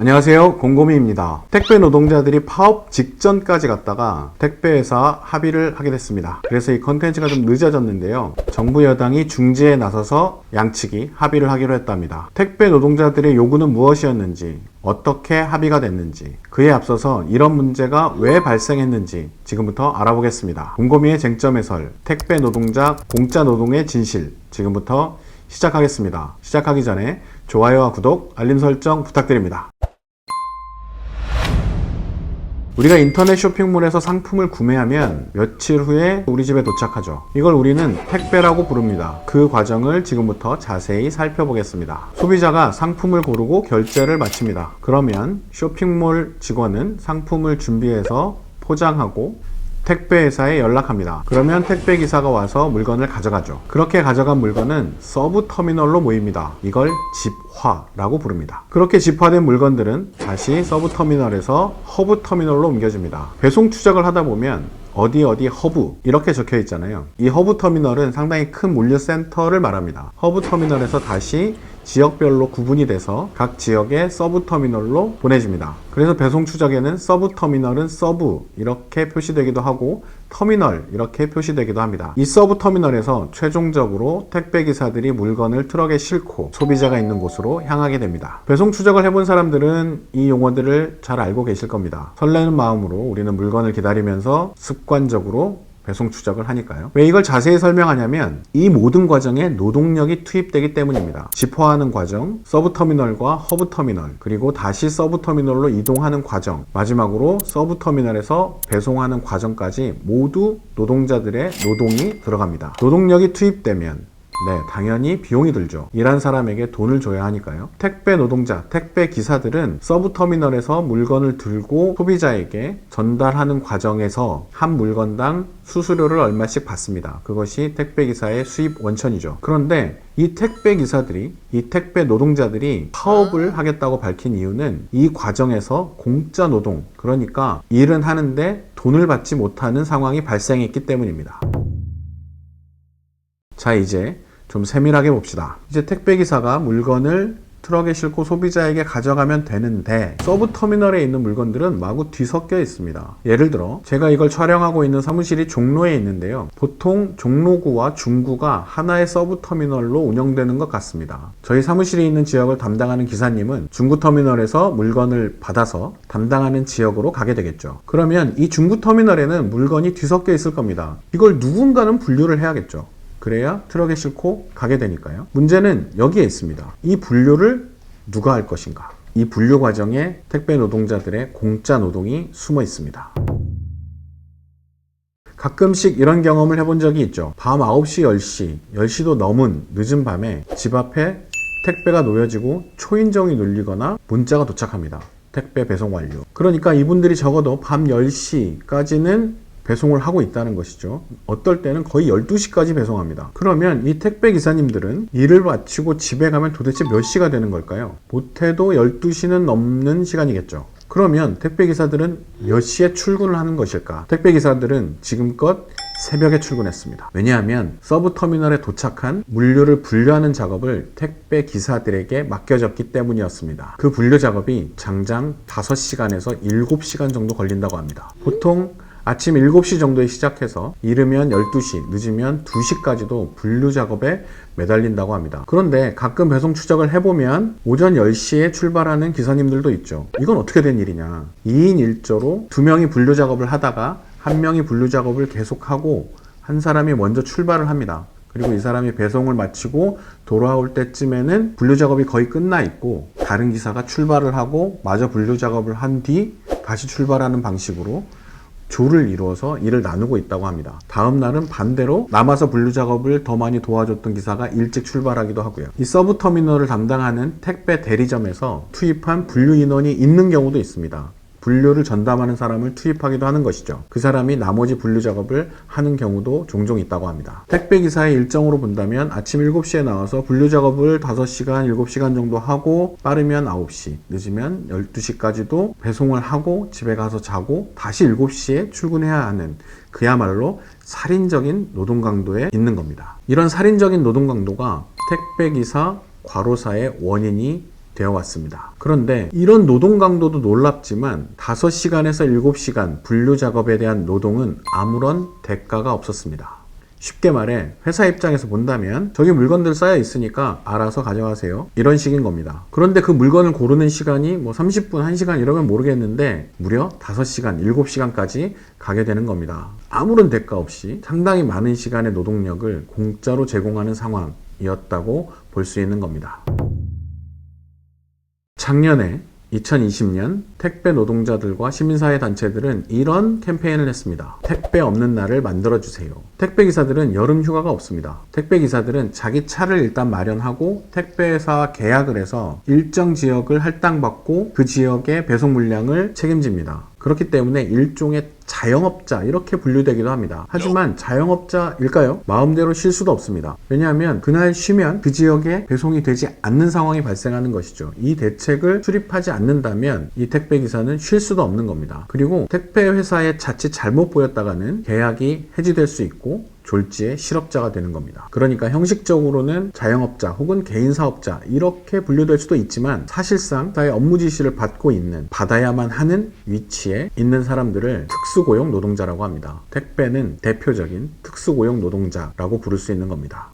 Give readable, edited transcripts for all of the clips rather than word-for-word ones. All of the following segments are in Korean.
안녕하세요, 곰곰이입니다. 택배 노동자들이 파업 직전까지 갔다가 택배회사 합의를 하게 됐습니다. 그래서 이 컨텐츠가 좀 늦어졌는데요, 정부 여당이 중재에 나서서 양측이 합의를 하기로 했답니다. 택배 노동자들의 요구는 무엇이었는지, 어떻게 합의가 됐는지, 그에 앞서서 이런 문제가 왜 발생했는지 지금부터 알아보겠습니다. 곰곰이의 쟁점 해설, 택배 노동자 공짜 노동의 진실, 지금부터 시작하겠습니다. 시작하기 전에 좋아요와 구독, 알림 설정 부탁드립니다. 우리가 인터넷 쇼핑몰에서 상품을 구매하면 며칠 후에 우리 집에 도착하죠. 이걸 우리는 택배라고 부릅니다. 그 과정을 지금부터 자세히 살펴보겠습니다. 소비자가 상품을 고르고 결제를 마칩니다. 그러면 쇼핑몰 직원은 상품을 준비해서 포장하고 택배회사에 연락합니다. 그러면 택배기사가 와서 물건을 가져가죠. 그렇게 가져간 물건은 서브터미널로 모입니다. 이걸 집화라고 부릅니다. 그렇게 집화된 물건들은 다시 서브터미널에서 허브터미널로 옮겨집니다. 배송 추적을 하다 보면 어디 허브 이렇게 적혀 있잖아요. 이 허브터미널은 상당히 큰 물류센터를 말합니다. 허브터미널에서 다시 지역별로 구분이 돼서 각 지역의 서브터미널로 보내집니다. 그래서 배송 추적에는 서브터미널은 서브 이렇게 표시되기도 하고 터미널 이렇게 표시되기도 합니다. 이 서브터미널에서 최종적으로 택배기사들이 물건을 트럭에 싣고 소비자가 있는 곳으로 향하게 됩니다. 배송 추적을 해본 사람들은 이 용어들을 잘 알고 계실 겁니다. 설레는 마음으로 우리는 물건을 기다리면서 습관적으로 배송 추적을 하니까요. 왜 이걸 자세히 설명하냐면 이 모든 과정에 노동력이 투입되기 때문입니다. 집화하는 과정, 서브터미널과 허브터미널, 그리고 다시 서브터미널로 이동하는 과정, 마지막으로 서브터미널에서 배송하는 과정까지 모두 노동자들의 노동이 들어갑니다. 노동력이 투입되면 당연히 비용이 들죠. 일한 사람에게 돈을 줘야 하니까요. 택배 노동자, 택배 기사들은 서브터미널에서 물건을 들고 소비자에게 전달하는 과정에서 한 물건당 수수료를 얼마씩 받습니다. 그것이 택배 기사의 수입 원천이죠. 그런데 이 택배 기사들이, 이 택배 노동자들이 파업을 하겠다고 밝힌 이유는 이 과정에서 공짜 노동, 그러니까 일은 하는데 돈을 받지 못하는 상황이 발생했기 때문입니다. 자, 이제 좀 세밀하게 봅시다. 이제 택배기사가 물건을 트럭에 싣고 소비자에게 가져가면 되는데 서브터미널에 있는 물건들은 마구 뒤섞여 있습니다. 예를 들어 제가 이걸 촬영하고 있는 사무실이 종로에 있는데요. 보통 종로구와 중구가 하나의 서브터미널로 운영되는 것 같습니다. 저희 사무실이 있는 지역을 담당하는 기사님은 중구터미널에서 물건을 받아서 담당하는 지역으로 가게 되겠죠. 그러면 이 중구터미널에는 물건이 뒤섞여 있을 겁니다. 이걸 누군가는 분류를 해야겠죠. 그래야 트럭에 싣고 가게 되니까요. 문제는 여기에 있습니다. 이 분류를 누가 할 것인가? 이 분류 과정에 택배 노동자들의 공짜 노동이 숨어 있습니다. 가끔씩 이런 경험을 해본 적이 있죠. 밤 9시, 10시, 10시도 넘은 늦은 밤에 집 앞에 택배가 놓여지고 초인종이 눌리거나 문자가 도착합니다. 택배 배송 완료. 그러니까 이분들이 적어도 밤 10시까지는 배송을 하고 있다는 것이죠. 어떨 때는 거의 12시까지 배송합니다. 그러면 이 택배 기사님들은 일을 마치고 집에 가면 도대체 몇 시가 되는 걸까요? 못해도 12시는 넘는 시간이겠죠. 그러면 택배 기사들은 몇 시에 출근을 하는 것일까? 택배 기사들은 지금껏 새벽에 출근했습니다. 왜냐하면 서브터미널에 도착한 물류를 분류하는 작업을 택배 기사들에게 맡겨졌기 때문이었습니다. 그 분류 작업이 장장 5시간에서 7시간 정도 걸린다고 합니다. 보통 아침 7시 정도에 시작해서 이르면 12시, 늦으면 2시까지도 분류 작업에 매달린다고 합니다. 그런데 가끔 배송 추적을 해보면 오전 10시에 출발하는 기사님들도 있죠. 이건 어떻게 된 일이냐. 2인 1조로 2명이 분류 작업을 하다가 1명이 분류 작업을 계속하고 한 사람이 먼저 출발을 합니다. 그리고 이 사람이 배송을 마치고 돌아올 때쯤에는 분류 작업이 거의 끝나 있고 다른 기사가 출발을 하고 마저 분류 작업을 한 뒤 다시 출발하는 방식으로 조를 이루어서 일을 나누고 있다고 합니다. 다음 날은 반대로 남아서 분류 작업을 더 많이 도와줬던 기사가 일찍 출발하기도 하고요. 이 서브터미널을 담당하는 택배 대리점에서 투입한 분류 인원이 있는 경우도 있습니다. 분류를 전담하는 사람을 투입하기도 하는 것이죠. 그 사람이 나머지 분류 작업을 하는 경우도 종종 있다고 합니다. 택배기사의 일정으로 본다면 아침 7시에 나와서 분류 작업을 5시간, 7시간 정도 하고 빠르면 9시, 늦으면 12시까지도 배송을 하고 집에 가서 자고 다시 7시에 출근해야 하는 그야말로 살인적인 노동 강도에 있는 겁니다. 이런 살인적인 노동 강도가 택배기사 과로사의 원인이 되어 왔습니다. 그런데 이런 노동 강도도 놀랍지만 5시간에서 7시간 분류 작업에 대한 노동은 아무런 대가가 없었습니다. 쉽게 말해 회사 입장에서 본다면 저기 물건들 쌓여 있으니까 알아서 가져가세요, 이런 식인 겁니다. 그런데 그 물건을 고르는 시간이 뭐 30분, 1시간 이러면 모르겠는데 무려 5시간, 7시간까지 가게 되는 겁니다. 아무런 대가 없이 상당히 많은 시간의 노동력을 공짜로 제공하는 상황이었다고 볼 수 있는 겁니다. 작년에 2020년 택배 노동자들과 시민사회 단체들은 이런 캠페인을 했습니다. 택배 없는 날을 만들어주세요. 택배 기사들은 여름 휴가가 없습니다. 택배 기사들은 자기 차를 일단 마련하고 택배회사와 계약을 해서 일정 지역을 할당받고 그 지역의 배송 물량을 책임집니다. 그렇기 때문에 일종의 자영업자 이렇게 분류되기도 합니다. 하지만 자영업자일까요? 마음대로 쉴 수도 없습니다. 왜냐하면 그날 쉬면 그 지역에 배송이 되지 않는 상황이 발생하는 것이죠. 이 대책을 수립하지 않는다면 이 택배기사는 쉴 수도 없는 겁니다. 그리고 택배회사에 자칫 잘못 보였다가는 계약이 해지될 수 있고 졸지의 실업자가 되는 겁니다. 그러니까 형식적으로는 자영업자 혹은 개인사업자 이렇게 분류될 수도 있지만 사실상 사회 업무 지시를 받고 있는, 받아야만 하는 위치에 있는 사람들을 특수고용 노동자라고 합니다. 택배는 대표적인 특수고용 노동자라고 부를 수 있는 겁니다.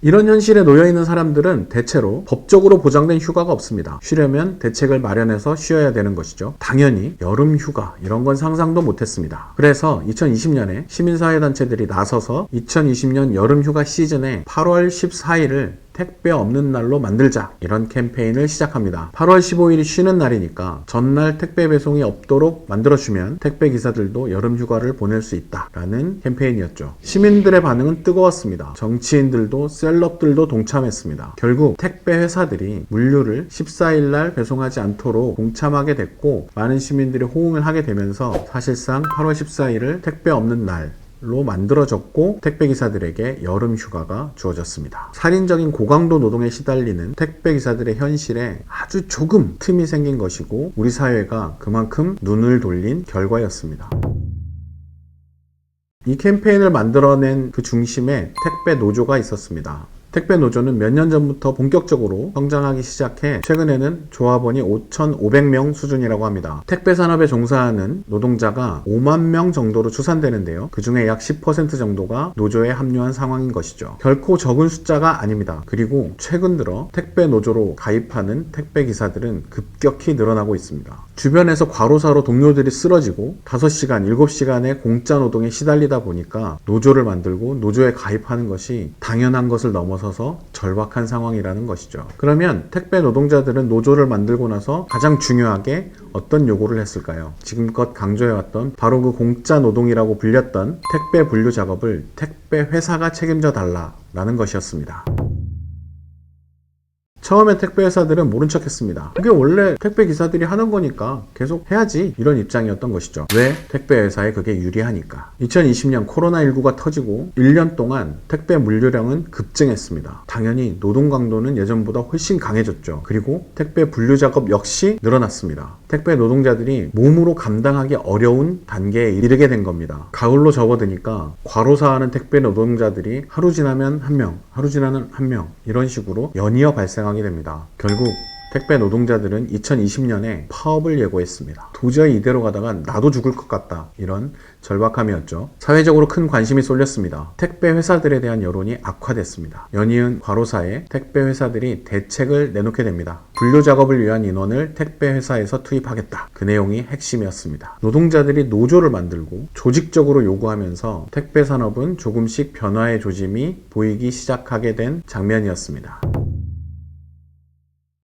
이런 현실에 놓여있는 사람들은 대체로 법적으로 보장된 휴가가 없습니다. 쉬려면 대책을 마련해서 쉬어야 되는 것이죠. 당연히 여름 휴가 이런 건 상상도 못했습니다. 그래서 2020년에 시민사회단체들이 나서서 2020년 여름 휴가 시즌에 8월 14일을 택배 없는 날로 만들자, 이런 캠페인을 시작합니다. 8월 15일이 쉬는 날이니까 전날 택배 배송이 없도록 만들어주면 택배 기사들도 여름 휴가를 보낼 수 있다라는 캠페인이었죠. 시민들의 반응은 뜨거웠습니다. 정치인들도 셀럽들도 동참했습니다. 결국 택배 회사들이 물류를 14일 날 배송하지 않도록 동참하게 됐고 많은 시민들이 호응을 하게 되면서 사실상 8월 14일을 택배 없는 날 로 만들어졌고 택배기사들에게 여름 휴가가 주어졌습니다. 살인적인 고강도 노동에 시달리는 택배기사들의 현실에 아주 조금 틈이 생긴 것이고 우리 사회가 그만큼 눈을 돌린 결과였습니다. 이 캠페인을 만들어낸 그 중심에 택배 노조가 있었습니다. 택배 노조는 몇 년 전부터 본격적으로 성장하기 시작해 최근에는 조합원이 5,500명 수준이라고 합니다. 택배 산업에 종사하는 노동자가 5만 명 정도로 추산되는데요. 그 중에 약 10% 정도가 노조에 합류한 상황인 것이죠. 결코 적은 숫자가 아닙니다. 그리고 최근 들어 택배 노조로 가입하는 택배 기사들은 급격히 늘어나고 있습니다. 주변에서 과로사로 동료들이 쓰러지고 5시간, 7시간의 공짜 노동에 시달리다 보니까 노조를 만들고 노조에 가입하는 것이 당연한 것을 넘어서서 절박한 상황이라는 것이죠. 그러면 택배 노동자들은 노조를 만들고 나서 가장 중요하게 어떤 요구를 했을까요? 지금껏 강조해왔던 바로 그 공짜 노동이라고 불렸던 택배 분류 작업을 택배 회사가 책임져 달라라는 것이었습니다. 처음에 택배회사들은 모른 척 했습니다. 그게 원래 택배기사들이 하는 거니까 계속 해야지, 이런 입장이었던 것이죠. 왜? 택배회사에 그게 유리하니까. 2020년 코로나19가 터지고 1년 동안 택배 물류량은 급증했습니다. 당연히 노동 강도는 예전보다 훨씬 강해졌죠. 그리고 택배 분류 작업 역시 늘어났습니다. 택배 노동자들이 몸으로 감당하기 어려운 단계에 이르게 된 겁니다. 가을로 접어드니까 과로사하는 택배 노동자들이 하루 지나면 한 명, 하루 지나면 한 명, 이런 식으로 연이어 발생하게 됩니다. 결국 택배 노동자들은 2020년에 파업을 예고했습니다. 도저히 이대로 가다가 나도 죽을 것 같다, 이런 절박함이었죠. 사회적으로 큰 관심이 쏠렸습니다. 택배 회사들에 대한 여론이 악화됐습니다. 연이은 과로사에 택배 회사들이 대책을 내놓게 됩니다. 분류 작업을 위한 인원을 택배 회사에서 투입하겠다. 그 내용이 핵심이었습니다. 노동자들이 노조를 만들고 조직적으로 요구하면서 택배 산업은 조금씩 변화의 조짐이 보이기 시작하게 된 장면이었습니다.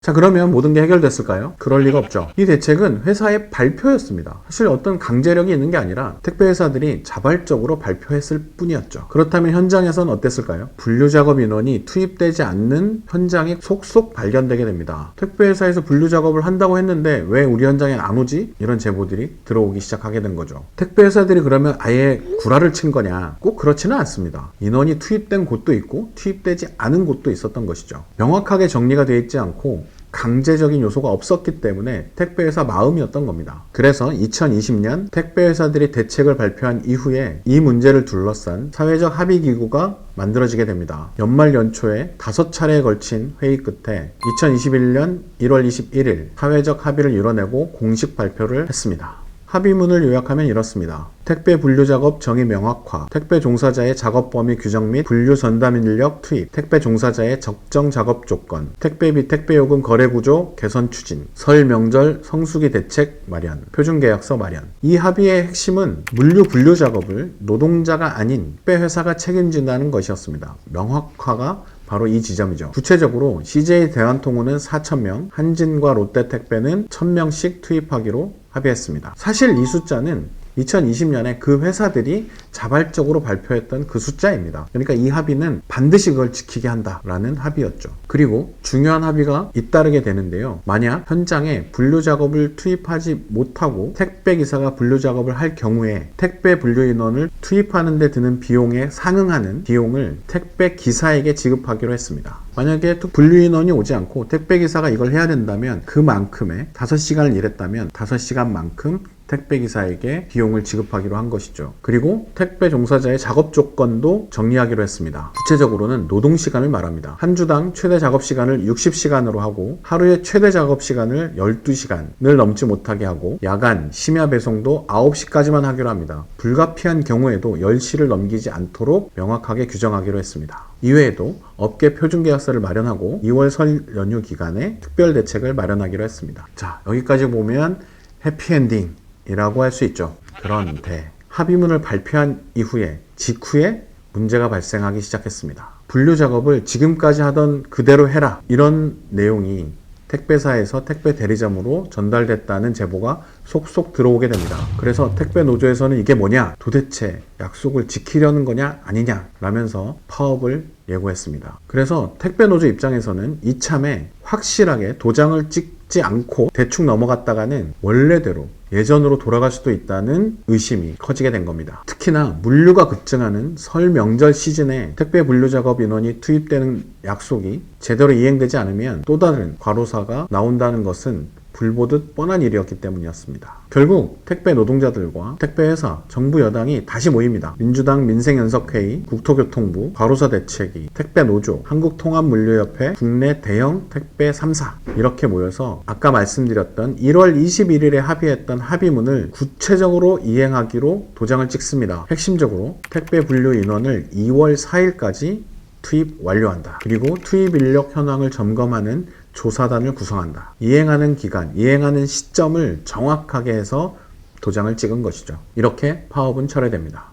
자, 그러면 모든 게 해결됐을까요? 그럴 리가 없죠. 이 대책은 회사의 발표였습니다. 사실 어떤 강제력이 있는 게 아니라 택배회사들이 자발적으로 발표했을 뿐이었죠. 그렇다면 현장에서는 어땠을까요? 분류작업 인원이 투입되지 않는 현장이 속속 발견되게 됩니다. 택배회사에서 분류작업을 한다고 했는데 왜 우리 현장엔 안 오지? 이런 제보들이 들어오기 시작하게 된 거죠. 택배회사들이 그러면 아예 구라를 친 거냐? 꼭 그렇지는 않습니다. 인원이 투입된 곳도 있고 투입되지 않은 곳도 있었던 것이죠. 명확하게 정리가 되어 있지 않고 강제적인 요소가 없었기 때문에 택배회사 마음이었던 겁니다. 그래서 2020년 택배회사들이 대책을 발표한 이후에 이 문제를 둘러싼 사회적 합의기구가 만들어지게 됩니다. 연말 연초에 5차례에 걸친 회의 끝에 2021년 1월 21일 사회적 합의를 이뤄내고 공식 발표를 했습니다. 합의문을 요약하면 이렇습니다. 택배 분류 작업 정의 명확화, 택배 종사자의 작업 범위 규정 및 분류 전담 인력 투입, 택배 종사자의 적정 작업 조건, 택배비 택배요금 거래 구조 개선 추진, 설 명절 성수기 대책 마련, 표준 계약서 마련. 이 합의의 핵심은 물류 분류 작업을 노동자가 아닌 택배 회사가 책임진다는 것이었습니다. 명확화가 바로 이 지점이죠. 구체적으로 CJ 대한통운은 4,000명, 한진과 롯데택배는 1,000명씩 투입하기로 합의했습니다. 사실 이 숫자는 2020년에 그 회사들이 자발적으로 발표했던 그 숫자입니다. 그러니까 이 합의는 반드시 그걸 지키게 한다라는 합의였죠. 그리고 중요한 합의가 잇따르게 되는데요. 만약 현장에 분류 작업을 투입하지 못하고 택배 기사가 분류 작업을 할 경우에 택배 분류 인원을 투입하는 데 드는 비용에 상응하는 비용을 택배 기사에게 지급하기로 했습니다. 만약에 분류 인원이 오지 않고 택배 기사가 이걸 해야 된다면 그만큼의 5시간을 일했다면 5시간만큼 택배기사에게 비용을 지급하기로 한 것이죠. 그리고 택배 종사자의 작업 조건도 정리하기로 했습니다. 구체적으로는 노동시간을 말합니다. 한 주당 최대 작업시간을 60시간으로 하고 하루의 최대 작업시간을 12시간을 넘지 못하게 하고 야간, 심야 배송도 9시까지만 하기로 합니다. 불가피한 경우에도 10시를 넘기지 않도록 명확하게 규정하기로 했습니다. 이외에도 업계 표준계약서를 마련하고 2월 설 연휴 기간에 특별 대책을 마련하기로 했습니다. 자, 여기까지 보면 해피엔딩 이라고 할 수 있죠. 그런데 합의문을 발표한 이후에 직후에 문제가 발생하기 시작했습니다. 분류 작업을 지금까지 하던 그대로 해라 이런 내용이 택배사에서 택배 대리점으로 전달됐다는 제보가 속속 들어오게 됩니다. 그래서 택배 노조에서는 이게 뭐냐, 도대체 약속을 지키려는 거냐 아니냐 라면서 파업을 예고했습니다. 그래서 택배 노조 입장에서는 이참에 확실하게 도장을 찍지 않고 대충 넘어갔다가는 원래대로 예전으로 돌아갈 수도 있다는 의심이 커지게 된 겁니다. 특히나 물류가 급증하는 설 명절 시즌에 택배 분류 작업 인원이 투입되는 약속이 제대로 이행되지 않으면 또 다른 과로사가 나온다는 것은 불보듯 뻔한 일이었기 때문이었습니다. 결국 택배 노동자들과 택배회사, 정부 여당이 다시 모입니다. 민주당 민생연석회의, 국토교통부, 과로사 대책위, 택배노조, 한국통합물류협회, 국내 대형 택배 3사 이렇게 모여서 아까 말씀드렸던 1월 21일에 합의했던 합의문을 구체적으로 이행하기로 도장을 찍습니다. 핵심적으로 택배 분류 인원을 2월 4일까지 투입 완료한다. 그리고 투입 인력 현황을 점검하는 조사단을 구성한다. 이행하는 기간, 이행하는 시점을 정확하게 해서 도장을 찍은 것이죠. 이렇게 파업은 철회됩니다.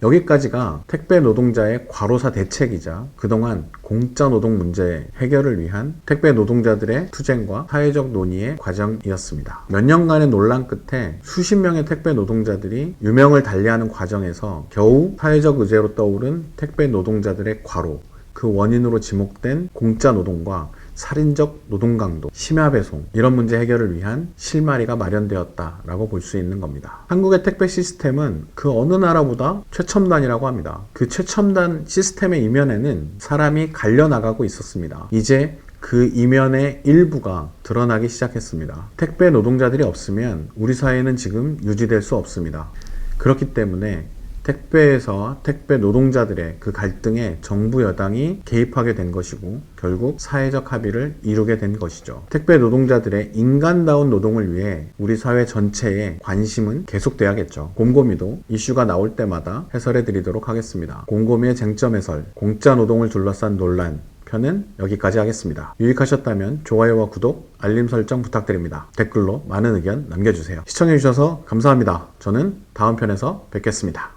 여기까지가 택배 노동자의 과로사 대책이자 그동안 공짜 노동 문제 해결을 위한 택배 노동자들의 투쟁과 사회적 논의의 과정이었습니다. 몇 년간의 논란 끝에 수십 명의 택배 노동자들이 유명을 달리하는 과정에서 겨우 사회적 의제로 떠오른 택배 노동자들의 과로, 그 원인으로 지목된 공짜 노동과 살인적 노동 강도, 심야 배송 이런 문제 해결을 위한 실마리가 마련되었다라고 볼 수 있는 겁니다. 한국의 택배 시스템은 그 어느 나라보다 최첨단이라고 합니다. 그 최첨단 시스템의 이면에는 사람이 갈려나가고 있었습니다. 이제 그 이면의 일부가 드러나기 시작했습니다. 택배 노동자들이 없으면 우리 사회는 지금 유지될 수 없습니다. 그렇기 때문에 택배에서 택배 노동자들의 그 갈등에 정부 여당이 개입하게 된 것이고 결국 사회적 합의를 이루게 된 것이죠. 택배 노동자들의 인간다운 노동을 위해 우리 사회 전체의 관심은 계속돼야겠죠. 곰곰이도 이슈가 나올 때마다 해설해 드리도록 하겠습니다. 곰곰이의 쟁점 해설, 공짜 노동을 둘러싼 논란 편은 여기까지 하겠습니다. 유익하셨다면 좋아요와 구독, 알림 설정 부탁드립니다. 댓글로 많은 의견 남겨주세요. 시청해주셔서 감사합니다. 저는 다음 편에서 뵙겠습니다.